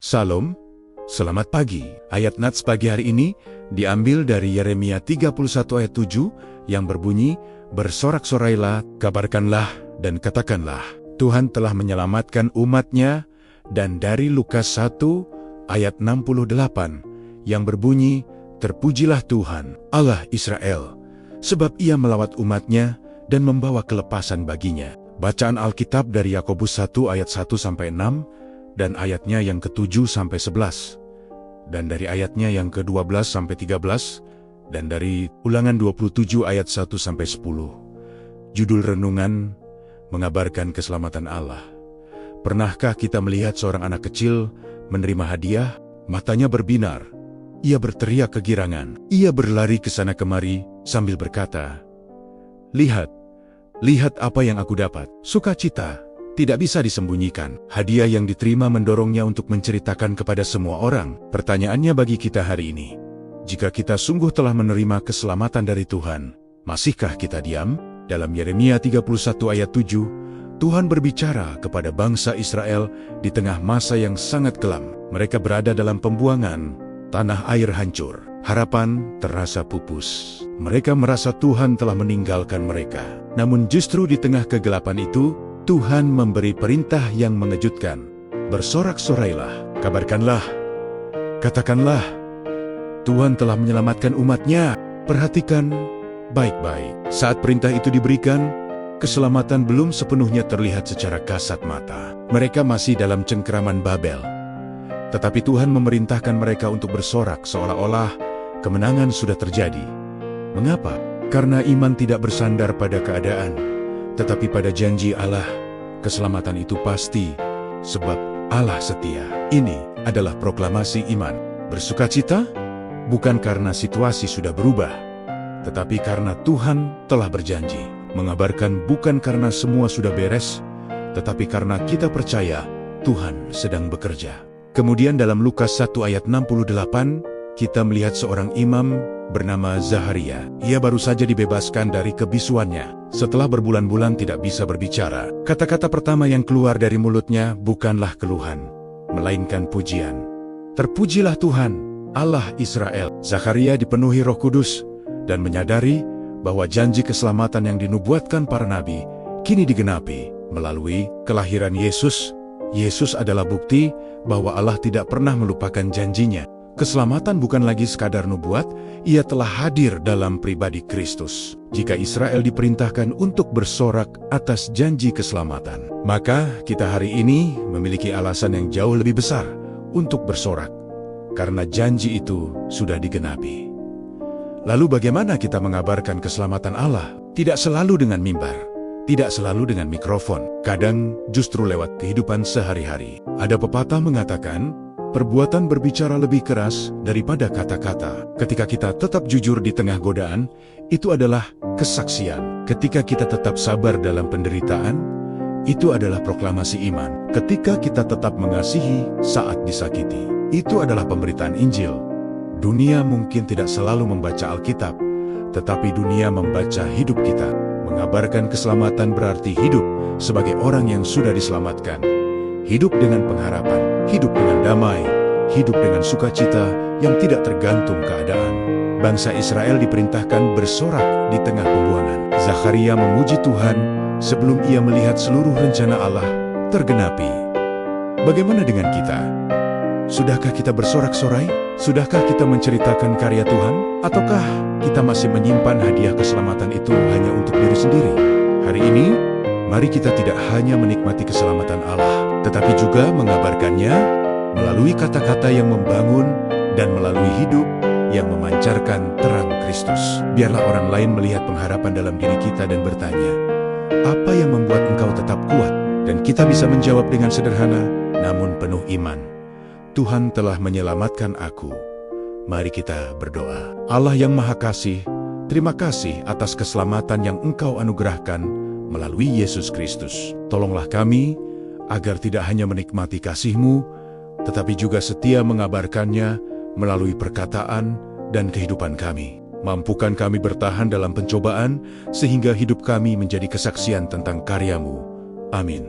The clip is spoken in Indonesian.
Salam, selamat pagi. Ayat nats pagi hari ini diambil dari Yeremia 31 ayat 7 yang berbunyi, "Bersorak-sorailah, kabarkanlah dan katakanlah, Tuhan telah menyelamatkan umat-Nya," dan dari Lukas 1 ayat 68 yang berbunyi, "Terpujilah Tuhan, Allah Israel, sebab Ia melawat umat-Nya dan membawa kelepasan baginya." Bacaan Alkitab dari Yakobus 1 ayat 1-6 dan ayatnya yang ke-7-11, dan dari ayatnya yang ke-12-13, dan dari Ulangan 27 ayat 1-10. Judul renungan mengabarkan keselamatan Allah. Pernahkah kita melihat seorang anak kecil menerima hadiah? Matanya berbinar, ia berteriak kegirangan, ia berlari ke sana kemari sambil berkata, "Lihat, lihat apa yang aku dapat." Sukacita tidak bisa disembunyikan. Hadiah yang diterima mendorongnya untuk menceritakan kepada semua orang. Pertanyaannya bagi kita hari ini, jika kita sungguh telah menerima keselamatan dari Tuhan, masihkah kita diam? Dalam Yeremia 31 ayat 7, Tuhan berbicara kepada bangsa Israel di tengah masa yang sangat kelam. Mereka berada dalam pembuangan, tanah air hancur, harapan terasa pupus. Mereka merasa Tuhan telah meninggalkan mereka. Namun justru di tengah kegelapan itu, Tuhan memberi perintah yang mengejutkan. Bersorak-sorailah, kabarkanlah, katakanlah, Tuhan telah menyelamatkan umat-Nya. Perhatikan baik-baik. Saat perintah itu diberikan, keselamatan belum sepenuhnya terlihat secara kasat mata. Mereka masih dalam cengkeraman Babel. Tetapi Tuhan memerintahkan mereka untuk bersorak seolah-olah kemenangan sudah terjadi. Mengapa? Karena iman tidak bersandar pada keadaan, tetapi pada janji Allah. Keselamatan itu pasti, sebab Allah setia. Ini adalah proklamasi iman. Bersukacita, bukan karena situasi sudah berubah, tetapi karena Tuhan telah berjanji. Mengabarkan bukan karena semua sudah beres, tetapi karena kita percaya Tuhan sedang bekerja. Kemudian dalam Lukas 1 ayat 68, kita melihat seorang imam bernama Zaharia. Ia baru saja dibebaskan dari kebisuannya. Setelah berbulan-bulan tidak bisa berbicara, kata-kata pertama yang keluar dari mulutnya bukanlah keluhan, melainkan pujian. "Terpujilah Tuhan, Allah Israel." Zaharia dipenuhi Roh Kudus dan menyadari bahwa janji keselamatan yang dinubuatkan para nabi kini digenapi melalui kelahiran Yesus. Yesus adalah bukti bahwa Allah tidak pernah melupakan janjinya. Keselamatan bukan lagi sekadar nubuat, ia telah hadir dalam pribadi Kristus. Jika Israel diperintahkan untuk bersorak atas janji keselamatan, maka kita hari ini memiliki alasan yang jauh lebih besar untuk bersorak, karena janji itu sudah digenapi. Lalu bagaimana kita mengabarkan keselamatan Allah? Tidak selalu dengan mimbar, tidak selalu dengan mikrofon, kadang justru lewat kehidupan sehari-hari. Ada pepatah mengatakan, perbuatan berbicara lebih keras daripada kata-kata. Ketika kita tetap jujur di tengah godaan, itu adalah kesaksian. Ketika kita tetap sabar dalam penderitaan, itu adalah proklamasi iman. Ketika kita tetap mengasihi saat disakiti, itu adalah pemberitaan Injil. Dunia mungkin tidak selalu membaca Alkitab, tetapi dunia membaca hidup kita. Mengabarkan keselamatan berarti hidup sebagai orang yang sudah diselamatkan. Hidup dengan pengharapan, hidup dengan damai, hidup dengan sukacita yang tidak tergantung keadaan. Bangsa Israel diperintahkan bersorak di tengah pembuangan. Zaharia memuji Tuhan sebelum ia melihat seluruh rencana Allah tergenapi. Bagaimana dengan kita? Sudahkah kita bersorak-sorai? Sudahkah kita menceritakan karya Tuhan? Ataukah kita masih menyimpan hadiah keselamatan itu hanya untuk diri sendiri? Hari ini, mari kita tidak hanya menikmati keselamatan Allah, tetapi juga mengabarkannya melalui kata-kata yang membangun dan melalui hidup yang memancarkan terang Kristus. Biarlah orang lain melihat pengharapan dalam diri kita dan bertanya, apa yang membuat engkau tetap kuat? Dan kita bisa menjawab dengan sederhana, namun penuh iman. Tuhan telah menyelamatkan aku. Mari kita berdoa. Allah yang Maha Kasih, terima kasih atas keselamatan yang Engkau anugerahkan melalui Yesus Kristus. Tolonglah kami agar tidak hanya menikmati kasih-Mu, tetapi juga setia mengabarkannya melalui perkataan dan kehidupan kami. Mampukan kami bertahan dalam pencobaan, sehingga hidup kami menjadi kesaksian tentang karya-Mu. Amin.